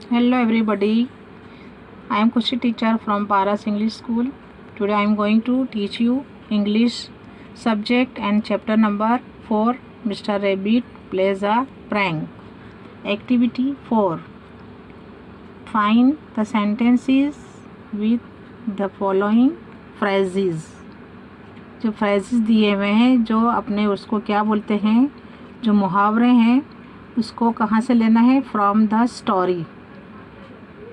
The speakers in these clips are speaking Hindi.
Hello everybody, I am Kushi teacher from Paras English School. Today I am going to teach you English subject and chapter number 4. Mr. Rabbit plays a prank. Activity 4. Find the sentences with the following phrases. जो phrases दिए हुए हैं, जो अपने उसको क्या बोलते हैं, जो मुहावरे हैं, उसको कहाँ से लेना है?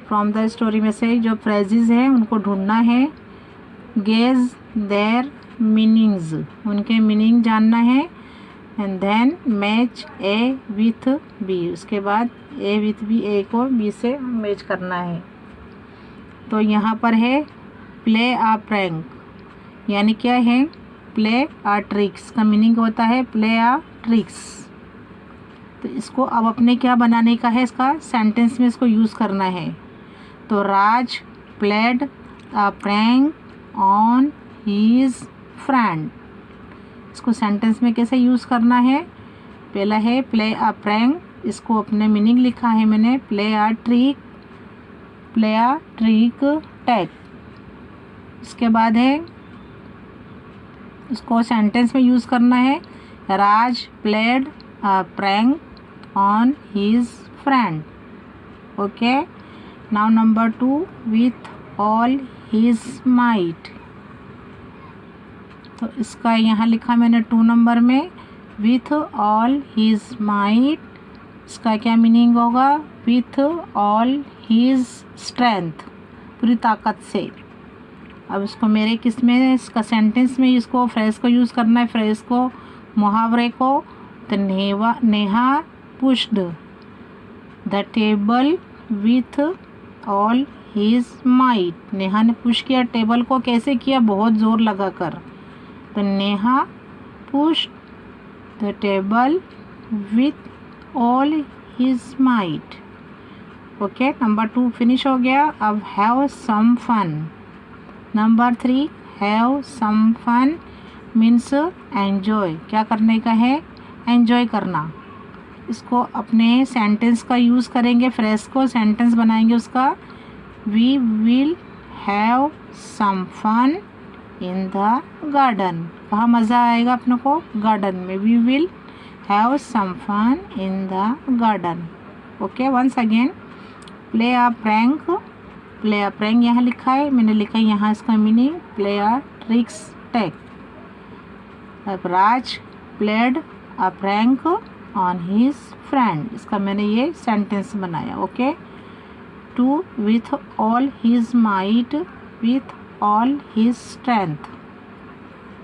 फ्रॉम द स्टोरी में से जो फ्रेजेस हैं उनको ढूंढना है. गेज देयर मीनिंग्स, उनके मीनिंग जानना है. And then match A with B, उसके बाद ए विथ बी, ए को बी से मैच करना है. तो यहाँ पर है प्ले आ प्रैंक, यानी क्या है? प्ले आ ट्रिक्स का मीनिंग होता है प्ले आ ट्रिक्स. तो इसको अब अपने क्या बनाने का है? इसका सेंटेंस में इसको यूज़ करना है. तो Raj played a prank on his friend, इसको सेंटेंस में कैसे यूज़ करना है? पहला है प्ले अ प्रैंक, इसको अपने मीनिंग लिखा है मैंने. Play a trick tag. इसके बाद है इसको सेंटेंस में यूज़ करना है. Raj played a prank on his friend. Okay. Now number 2, with all his might. तो इसका यहाँ लिखा मैंने 2 नंबर में with all his might. इसका क्या मीनिंग होगा? with all his strength, पूरी ताकत से. अब इसको मेरे किस में, इसका सेंटेंस में इसको फ्रेज को यूज़ करना है, फ्रेज को, मुहावरे को. तो Neha pushed the table with all his might. Neha ने पुश किया टेबल को. कैसे किया? बहुत ज़ोर लगा कर. तो Neha push the table with all his might. Okay. Number 2 finish हो गया. अब have some fun. Number 3, have some fun means enjoy. क्या करने का है? एन्जॉय करना. इसको अपने सेंटेंस का यूज़ करेंगे, फ्रेज को सेंटेंस बनाएंगे उसका. We will have some fun in the garden. कहाँ मज़ा आएगा अपने को? गार्डन में. We will have some fun in the garden. Okay. Once again play a prank. Play a prank यहाँ लिखा है, मैंने लिखा है यहाँ इसका meaning play a tricks tag. अब Raj played a prank on his friend, इसका मैंने ये सेंटेंस बनाया. Okay. 2, with all his might with all his strength.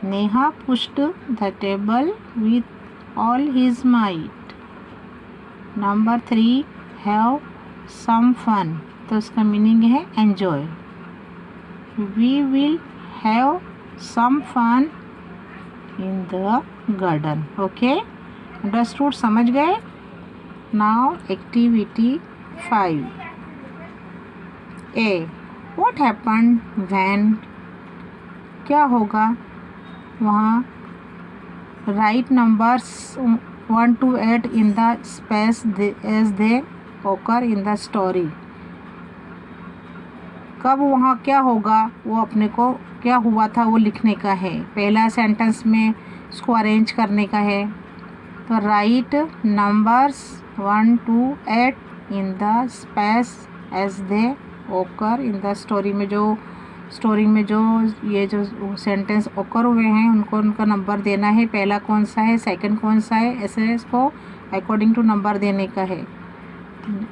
Neha pushed the table with all his might. Number 3, have some fun. तो इसका मीनिंग है enjoy. We will have some fun in the garden. Okay. Understood? समझ गए? Now activity 5. A, what happened when, क्या होगा वहाँ? Write numbers 1 to 8 in the space as they occur in the story. कब वहाँ क्या होगा वो अपने को क्या हुआ था वो लिखने का है. पहला सेंटेंस में उसको अरेंज करने का है. तो write numbers 1 to 8 in the space as they occur in the story में. जो स्टोरी में जो ये जो सेंटेंस ओकर हुए हैं उनको उनका नंबर देना है. पहला कौन सा है, सेकंड कौन सा है, ऐसे इसको अकॉर्डिंग टू नंबर देने का है.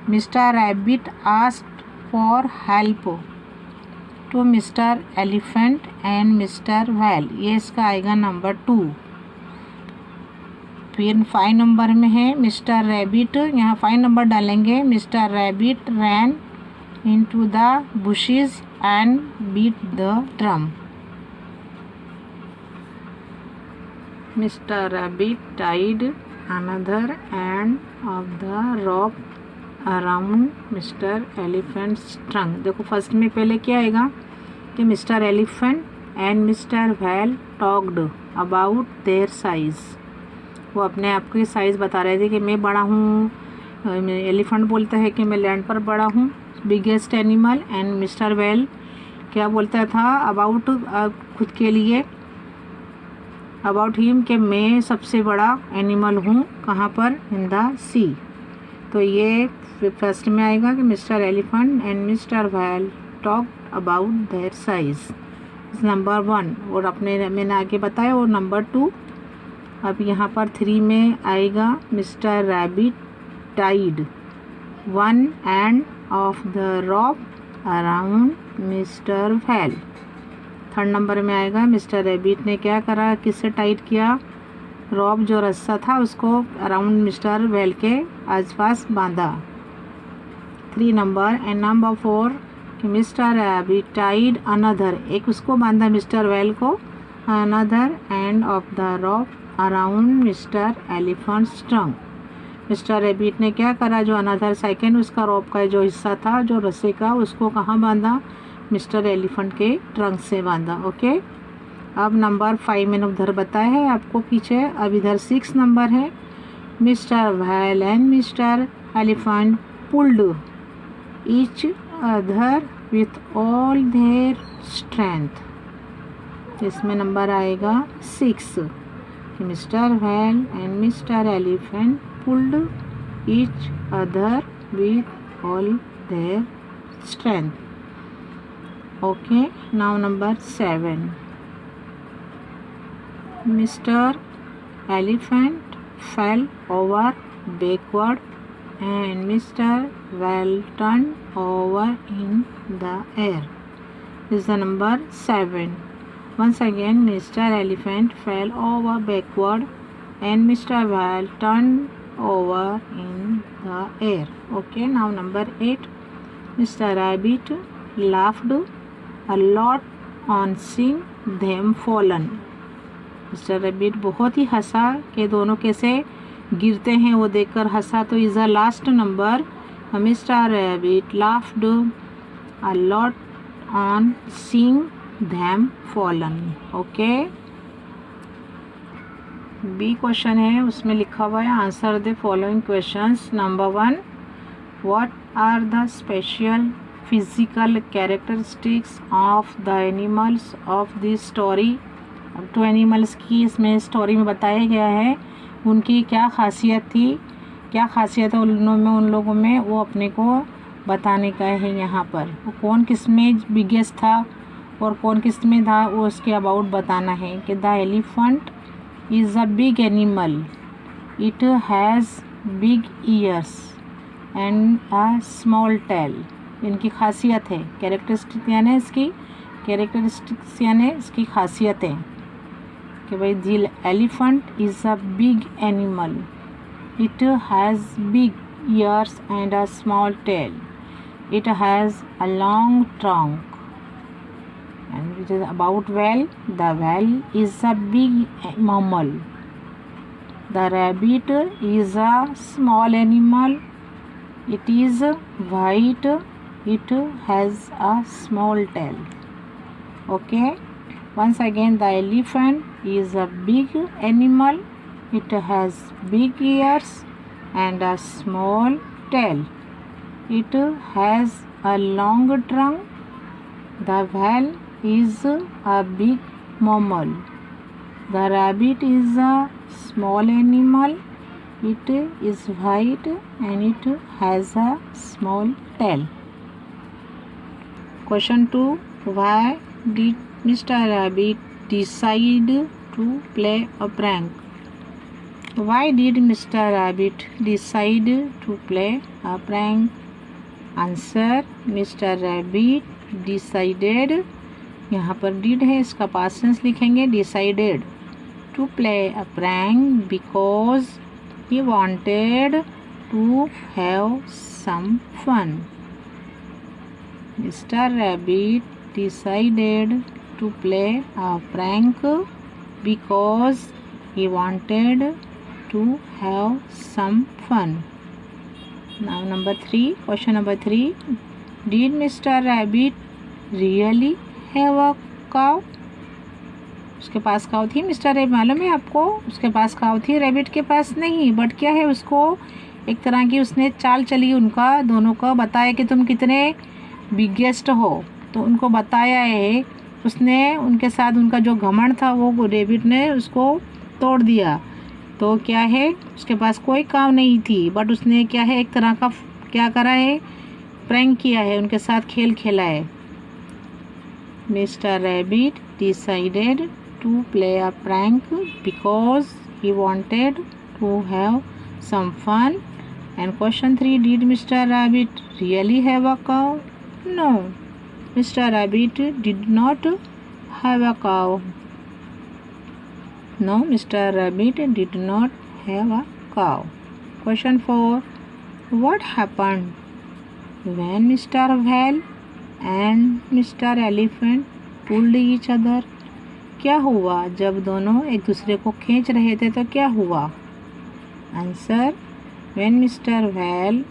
Mister rabbit asked for help to mister elephant and mister whale. ये इसका आएगा नंबर 2. फिर 5 नंबर में है मिस्टर रैबिट, यहाँ 5 नंबर डालेंगे. Mister rabbit ran into the bushes and beat the drum. Mister rabbit tied another end of the rope around mister elephant's trunk. देखो फर्स्ट में पहले क्या आएगा कि mister elephant and mister whale talked about their size. वो अपने आप की साइज़ बता रहे थे कि मैं बड़ा हूँ एलिफेंट बोलता है कि मैं लैंड पर बड़ा हूँ, biggest animal. And mister well क्या बोलता था अबाउट खुद के लिए, अबाउट हिम कि मैं सबसे बड़ा एनिमल हूँ, कहाँ पर, इन द सी। तो ये फर्स्ट में आएगा कि mister elephant and mister well talk about their size, number 1। और अपने मैंने आगे बताया। और नंबर 2 अब यहाँ पर 3 में आएगा mister rabbit tied one end of the rope around mister whale. 3rd number में आएगा मिस्टर रैबिट ने क्या करा, किससे टाइट किया, रॉप जो रस्सा था उसको अराउंड मिस्टर वेल के आसपास बांधा। 3 नंबर। एंड नंबर 4 कि मिस्टर रैबिट टाइड अनदर, एक उसको बांधा मिस्टर वेल को, another end of the rope around mister elephant's trunk. Mister rabbit ने क्या करा, जो अनदर सेकेंड उसका रॉप का जो हिस्सा था जो रस्से का, उसको कहाँ बांधा, मिस्टर एलिफेंट के ट्रंक से बांधा। ओके। अब नंबर 5 मैंने उधर बताया है आपको पीछे। अब इधर 6 नंबर है, mister well and mister elephant pulled each other with all their strength. इसमें नंबर आएगा 6। Mister well and mister elephant pulled each other with all their strength. Okay. Now number 7, Mr. Elephant fell over backward and Mr. Well turned over in the air. This is the number 7. Once again, Mr. Elephant fell over backward and Mr. Well turned over in the air. Okay, now number 8. Mr. Rabbit laughed a lot on seeing them fallen. Mister rabbit बहुत ही हंसा कि दोनों कैसे गिरते हैं वो देखकर हंसा। तो is the last number, mister rabbit laughed a lot on seeing them fallen. Okay. B question है, उसमें लिखा हुआ है answer the following questions. Number 1, what are the special physical characteristics of the animals of this story. अब 2 एनिमल्स की इसमें स्टोरी में बताया गया है, उनकी क्या खासियत थी, क्या खासियत है उन लोगों में, वो अपने को बताने का है यहाँ पर। वो कौन किस में बिगेस्ट था और कौन किस में था, वो उसके अबाउट बताना है। कि the elephant is a big animal, it has big years and a small tell. इनकी खासियत है, कैरेक्टरिस्टिक यानी इसकी कैरेक्टरिस्टिक्स यानी इसकी खासियत है कि भाई the elephant is a big animal, it has big years and a small tell, it has a long trunk. And it is about well, the well is a big mammal, the rabbit is a small animal, it is white, it has a small tail. Okay, once again, the elephant is a big animal, it has big ears and a small tail, it has a long trunk, the whale is a big mammal, the rabbit is a small animal, it is white and it has a small tail. Question 2, why did Mr. Rabbit decide to play a prank? Why did Mr. Rabbit decide to play a prank? Answer, Mr. Rabbit decided, यहाँ पर did है, इसका past tense लिखेंगे, decided to play a prank because he wanted to have some fun. Mr. Rabbit decided to play a prank because he wanted to have some fun. Now number 3, question number 3, did Mr. Rabbit really have a cow? उसके पास काऊ थी मिस्टर रैबिट, मालूम है आपको, उसके पास काऊ थी, रैबिट के पास नहीं। बट क्या है, उसको एक तरह की उसने चाल चली उनका दोनों का, बताया कि तुम कितने बिगेस्ट हो, तो उनको बताया है। उसने उनके साथ उनका जो घमंड था वो रैबिट ने उसको तोड़ दिया। तो क्या है, उसके पास कोई काम नहीं थी, बट उसने क्या है एक तरह का क्या करा है, प्रैंक किया है, उनके साथ खेल खेला है। Mister rabbit decided to play a prank because he wanted to have some fun. And question 3, did Mr. Rabbit really have a cow? No, Mr. Rabbit did not have a cow. No, Mr. Rabbit did not have a cow. Question 4, what happened when Mr. Whale and Mr. Elephant pulled each other? क्या हुआ जब दोनों एक दूसरे को खींच रहे थे, तो क्या हुआ? Answer, when Mr. Whale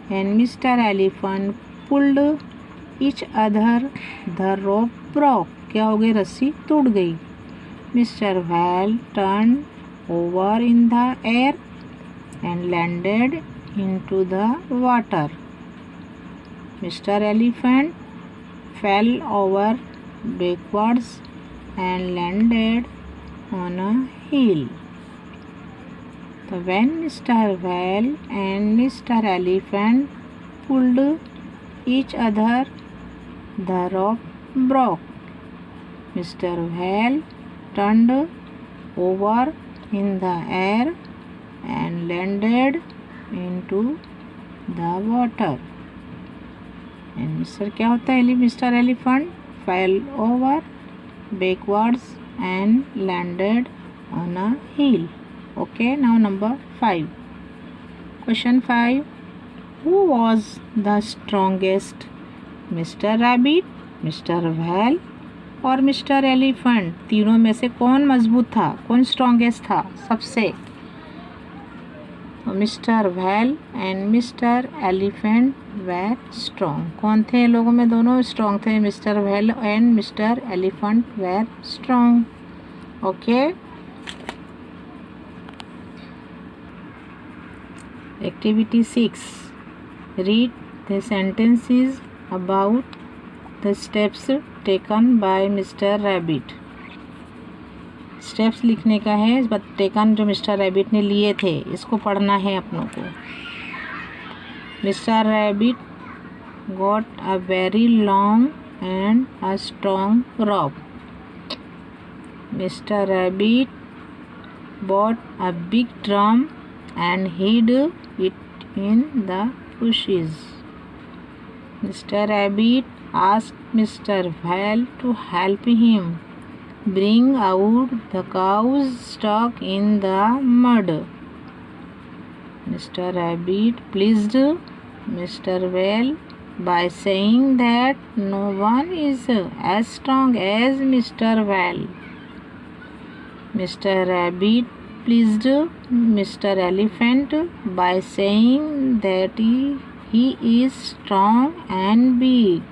and Mr. Elephant pulled each other, the rope broke. क्या हो गई, रस्सी टूट गई। Mr. Whale turned over in the air and landed into the water. Mr. Elephant fell over backwards and landed on a hill. So when Mr. Whale and Mr. Elephant pulled each other, the rope broke. Mr. Whale turned over in the air and landed into the water. And Mr. क्या होता है, Mr. Elephant fell over backwards and landed on a hill. Okay, now number 5. Question 5. Who was the strongest? Mr. Rabbit, Mr. Whale और Mr. Elephant? तीनों में से कौन मजबूत था, कौन स्ट्रॉन्गेस्ट था सबसे? Mr. Whale and Mr. Elephant were strong. कौन थे लोगों में दोनों स्ट्रॉन्ग थे? Mr. Whale and Mr. Elephant were strong. Okay. Activity 6. Read the sentences about the steps taken by Mr. Rabbit. Steps लिखने का है, टेकन जो मिस्टर रैबिट ने लिए थे, इसको पढ़ना है अपनों को। Mister rabbit got a very long and a strong rope. Mister rabbit bought a big drum and hid it in the bushes. Mr. Rabbit asked Mr. Whale to help him bring out the cows stuck in the mud. Mr. Rabbit pleased Mr. Whale by saying that no one is as strong as Mr. Whale. Mr. Rabbit pleased Mr. Elephant by saying that he is strong and big.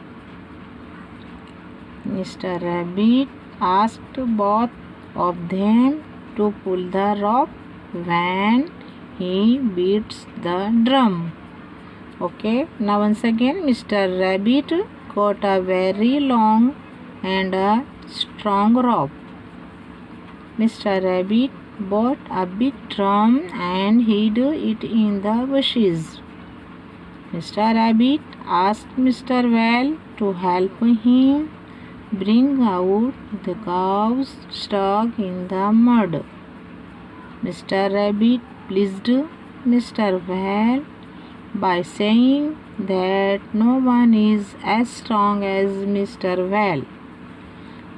Mr. Rabbit asked both of them to pull the rope when he beats the drum. Okay, now once again, Mr. Rabbit got a very long and a strong rope. Mr. Rabbit bought a big drum and hid it in the bushes. Mr. Rabbit asked Mr. Whale to help him bring out the cows stuck in the mud. Mr. Rabbit pleased Mr. Whale by saying that no one is as strong as Mr. Whale.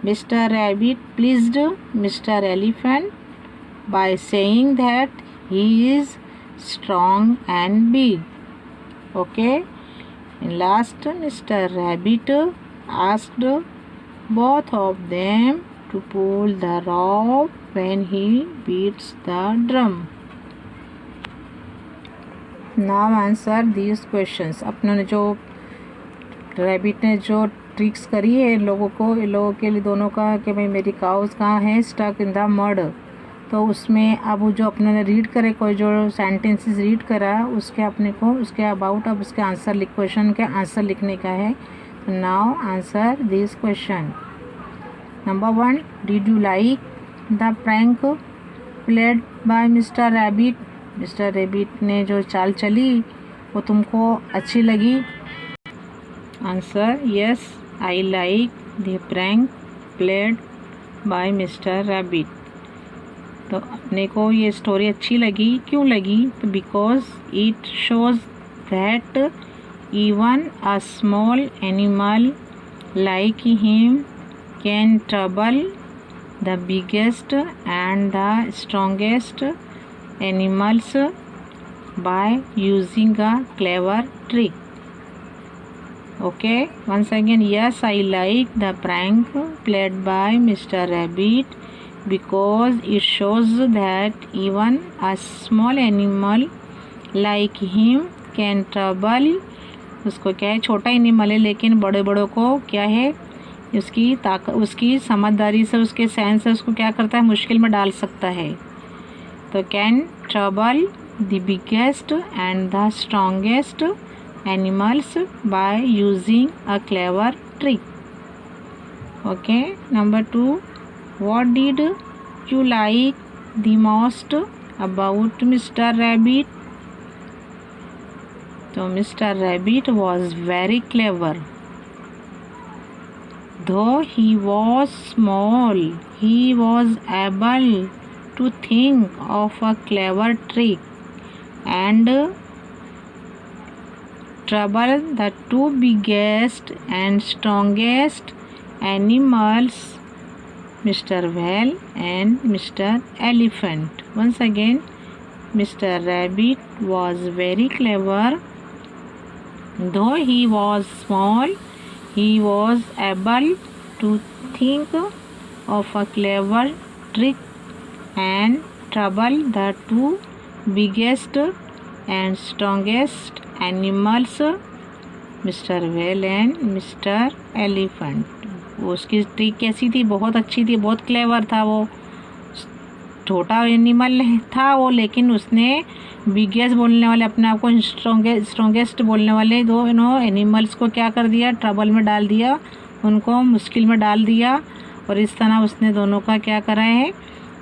Mr. Rabbit pleased Mr. Elephant by saying that he is strong and big. Okay, and last, Mr. Rabbit asked both of them to pull the rope when he beats the drum. Now answer these questions. अपनों ने जो रैबिट ने जो ट्रिक्स करी है इन लोगों के लिए दोनों का कि भाई मेरी काउस कहाँ है, स्टक इन द मड, तो उसमें अब वो जो अपने रीड करे, कोई जो सेंटेंसेस रीड करा उसके अपने को उसके अबाउट अब उसके आंसर क्वेश्चन के आंसर लिखने का है। तो now answer this question. Number 1, did you like the prank played by mister rabbit? Mister rabbit ने जो चाल चली वो तुमको अच्छी लगी? Answer, yes I like the prank played by mister rabbit. तो अपने को ये स्टोरी अच्छी लगी, क्यों लगी? तो because it shows that even a small animal like him can trouble the biggest and the strongest animals by using a clever trick. Okay, once again, yes, I like the prank played by Mr. Rabbit because it shows that even a small animal like him can trouble। उसको क्या है, छोटा एनिमल है लेकिन बड़े बड़ों को क्या है, उसकी ताकत, उसकी समझदारी से, उसके सेंस से उसको क्या करता है, मुश्किल में डाल सकता है। तो can trouble the biggest and the strongest animals by using a clever trick. Okay, number 2, what did you like the most about Mr. Rabbit? So Mr. Rabbit was very clever. Though he was small, he was able to think of a clever trick and trouble the two biggest and strongest animals, Mr. Whale and Mr. Elephant. Once again, Mr. Rabbit was very clever. Though he was small, he was able to think of a clever trick and trouble the two biggest and strongest animals, mister whale and mister elephant. वो उसकी ट्रिक कैसी थी, बहुत अच्छी थी, बहुत क्लेवर था। वो छोटा एनिमल था वो, लेकिन उसने बिगेस्ट बोलने वाले, अपने आप को स्ट्रॉन्गेस्ट बोलने वाले दो एनिमल्स को क्या कर दिया, ट्रबल में डाल दिया, उनको मुश्किल में डाल दिया। और इस तरह उसने दोनों का क्या करा है,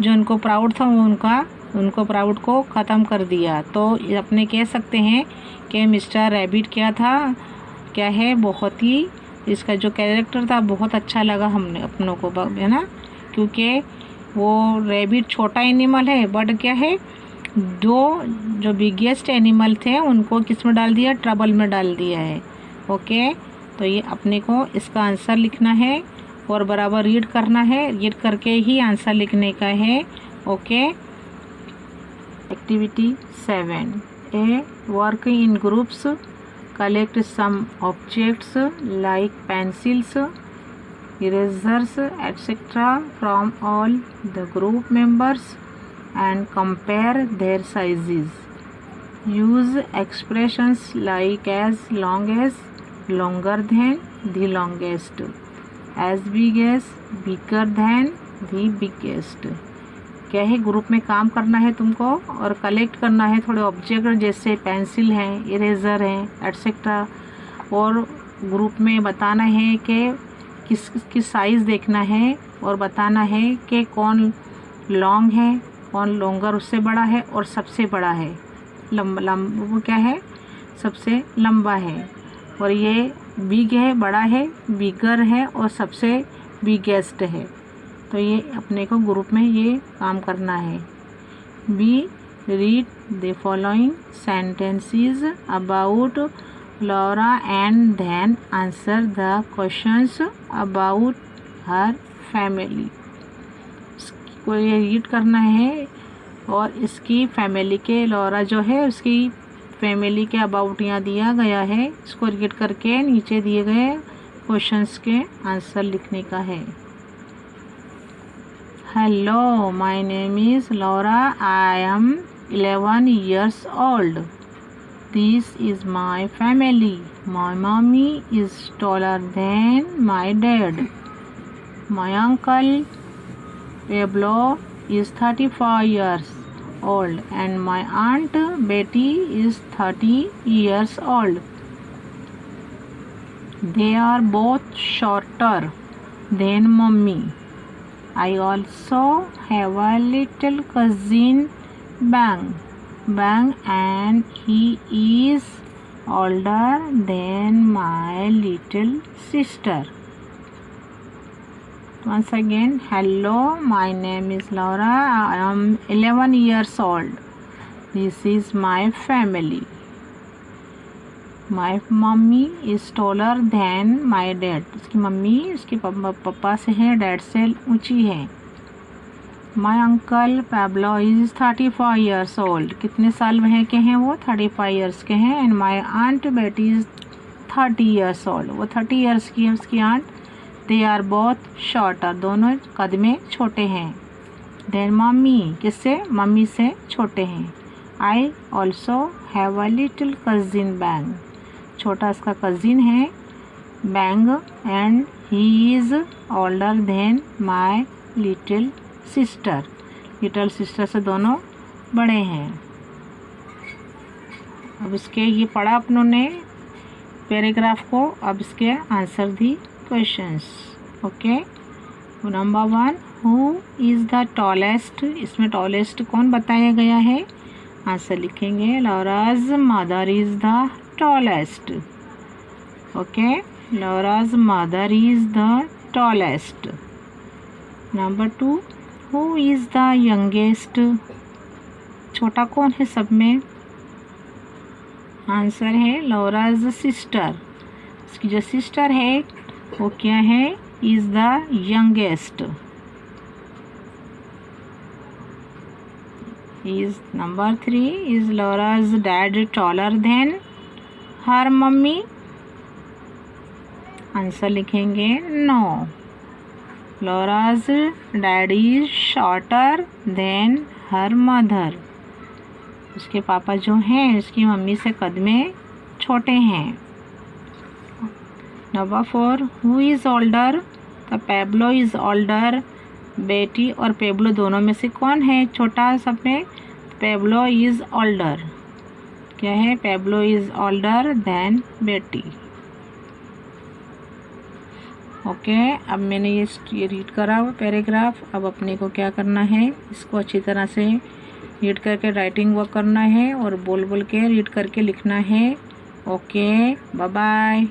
जो उनको प्राउड था वो उनको प्राउड को ख़त्म कर दिया। तो अपने कह सकते हैं कि मिस्टर रैबिट क्या था, क्या है, बहुत ही इसका जो कैरेक्टर था बहुत अच्छा लगा हमने अपनों को, है ना, क्योंकि वो रैबिट छोटा एनिमल है, बट क्या है, जो बिगेस्ट एनिमल थे उनको किस में डाल दिया, ट्रबल में डाल दिया है। ओके, तो ये अपने को इसका आंसर लिखना है और बराबर रीड करना है, रीड करके ही आंसर लिखने का है। Okay, activity 7, A work in groups, collect some objects like pencils, erasers etc. from all the group members and compare their sizes. Use expressions like as long as, longer than, the longest, as big as, bigger than, the biggest। क्या है, ग्रुप में काम करना है तुमको और कलेक्ट करना है थोड़े ऑब्जेक्ट जैसे पेंसिल हैं, इरेज़र हैं एट्सेट्रा, और ग्रुप में बताना है कि किस साइज़ देखना है और बताना है कि कौन लॉन्ग है, कौन लॉन्गर उससे बड़ा है और सबसे बड़ा है, वो क्या है, सबसे लंबा है, और ये बिग है, बड़ा है, बिगर है और सबसे बिगेस्ट है। तो ये अपने को ग्रुप में ये काम करना है। B read the following sentences about Laura and then answer the questions about her family। इसको ये रीड करना है और इसकी फैमिली के, लॉरा जो है उसकी फैमिली के अबाउट यहाँ दिया गया है, इसको रीड करके नीचे दिए गए क्वेश्चंस के आंसर लिखने का है। Hello, my name is Laura, I am 11 years old। This is my family. My mommy is taller than my dad. My uncle Pablo is 35 years old and my aunt Betty is 30 years old. They are both shorter than mommy. I also have a little cousin Bang and he is older than my little sister. Once again, hello, my name is Laura. I am 11 years old. This is my family. My mommy is taller than my dad. उसकी मम्मी उसके पापा से है, डैड से ऊंची है. My uncle Pablo is 35 years old. कितने साल वह के हैं वो? 35 years के हैं. And my aunt Betty is 30 years old. वो 30 years की है उसकी aunt. They are both shorter. दोनों कद में छोटे हैं. Then mommy किससे? मम्मी से छोटे हैं. I also have a little cousin Bang. छोटा इसका cousin है Bang and he is older than my little sister. Little sister से दोनों बड़े हैं. अब इसके ये पढ़ा अपनों ने पैराग्राफ को. अब इसके answer the questions. Okay. Number 1, who is the tallest. इसमें टॉलेस्ट कौन बताया गया है? आंसर लिखेंगे. Laura's mother is the tallest. Okay. Laura's mother is the tallest. Number 2, who is the youngest. छोटा कौन है सब में? आंसर है लॉराज सिस्टर. इसकी जो सिस्टर है वो क्या है? Is the youngest. Is number 3, is Laura's dad taller than her mummy. Answer लिखेंगे no. Laura's dad is shorter than her mother. उसके पापा जो हैं उसकी मम्मी से कद में छोटे हैं. Number 4, who is older. तो पेब्लो इज़ ओल्डर. बेटी और पेब्लो दोनों में से कौन है छोटा सब में? Pablo is older. क्या है? पेब्लो इज़ ओल्डर देन बेटी. ओके. अब मैंने ये रीड करा हुआ पैराग्राफ. अब अपने को क्या करना है? इसको अच्छी तरह से रीड करके राइटिंग वर्क करना है और बोल बोल के रीड करके लिखना है. ओके. Bye bye.